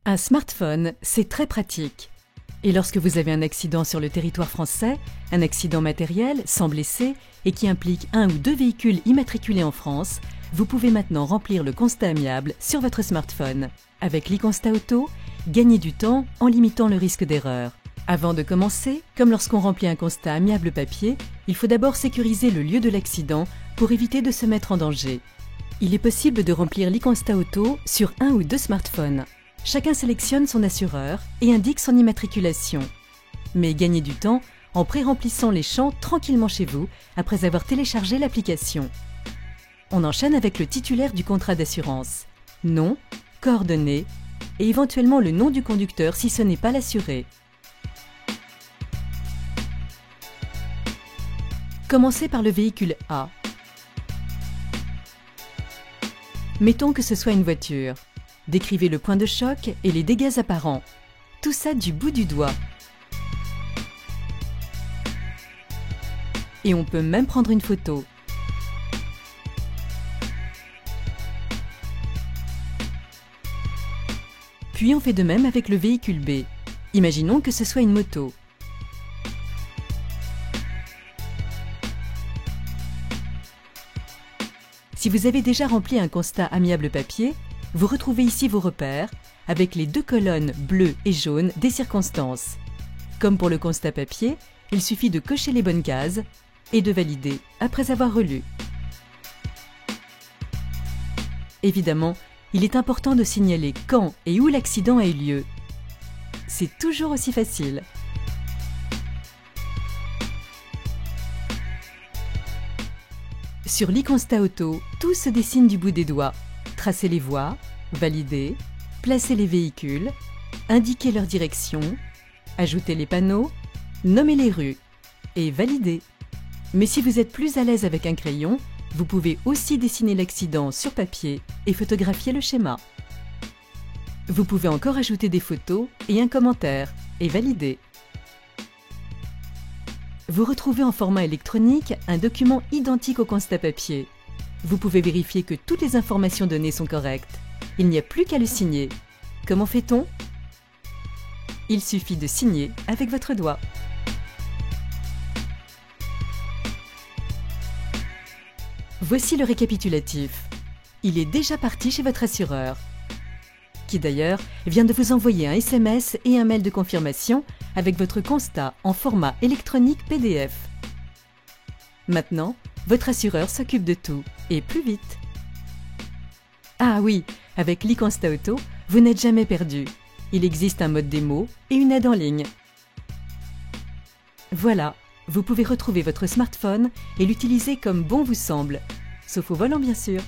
Un smartphone, c'est très pratique. Et lorsque vous avez un accident sur le territoire français, un accident matériel, sans blessés, et qui implique un ou deux véhicules immatriculés en France, vous pouvez maintenant remplir le constat amiable sur votre smartphone. Avec l'e-Constat Auto, gagnez du temps en limitant le risque d'erreur. Avant de commencer, comme lorsqu'on remplit un constat amiable papier, il faut d'abord sécuriser le lieu de l'accident pour éviter de se mettre en danger. Il est possible de remplir l'e-Constat Auto sur un ou deux smartphones. Chacun sélectionne son assureur et indique son immatriculation. Mais gagnez du temps en pré-remplissant les champs tranquillement chez vous après avoir téléchargé l'application. On enchaîne avec le titulaire du contrat d'assurance. Nom, coordonnées et éventuellement le nom du conducteur si ce n'est pas l'assuré. Commencez par le véhicule A. Mettons que ce soit une voiture. Décrivez le point de choc et les dégâts apparents. Tout ça du bout du doigt. Et on peut même prendre une photo. Puis on fait de même avec le véhicule B. Imaginons que ce soit une moto. Si vous avez déjà rempli un constat amiable papier, vous retrouvez ici vos repères, avec les deux colonnes bleues et jaunes des circonstances. Comme pour le constat papier, il suffit de cocher les bonnes cases et de valider après avoir relu. Évidemment, il est important de signaler quand et où l'accident a eu lieu. C'est toujours aussi facile. Sur l'e-Constat Auto, tout se dessine du bout des doigts. Tracez les voies, valider, placer les véhicules, indiquer leur direction, ajouter les panneaux, nommer les rues et valider. Mais si vous êtes plus à l'aise avec un crayon, vous pouvez aussi dessiner l'accident sur papier et photographier le schéma. Vous pouvez encore ajouter des photos et un commentaire et valider. Vous retrouvez en format électronique un document identique au constat papier. Vous pouvez vérifier que toutes les informations données sont correctes. Il n'y a plus qu'à le signer. Comment fait-on? Il suffit de signer avec votre doigt. Voici le récapitulatif. Il est déjà parti chez votre assureur, qui d'ailleurs vient de vous envoyer un SMS et un mail de confirmation avec votre constat en format électronique PDF. Maintenant, votre assureur s'occupe de tout, et plus vite. Ah oui, avec l'e-Constat Auto, vous n'êtes jamais perdu. Il existe un mode démo et une aide en ligne. Voilà, vous pouvez retrouver votre smartphone et l'utiliser comme bon vous semble, sauf au volant bien sûr.